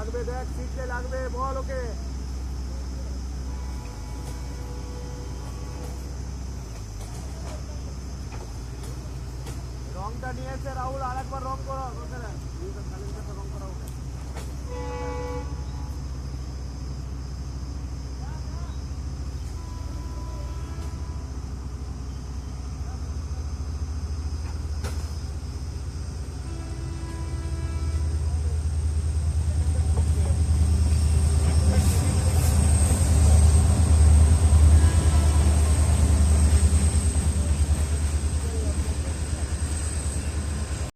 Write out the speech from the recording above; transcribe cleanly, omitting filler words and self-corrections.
লাগবে দেখ, শিখলে লাগবে, বল ওকে। রংটা নিয়েছে রাহুল, আর একবার রং করো ওখানে, রং করা ওকে।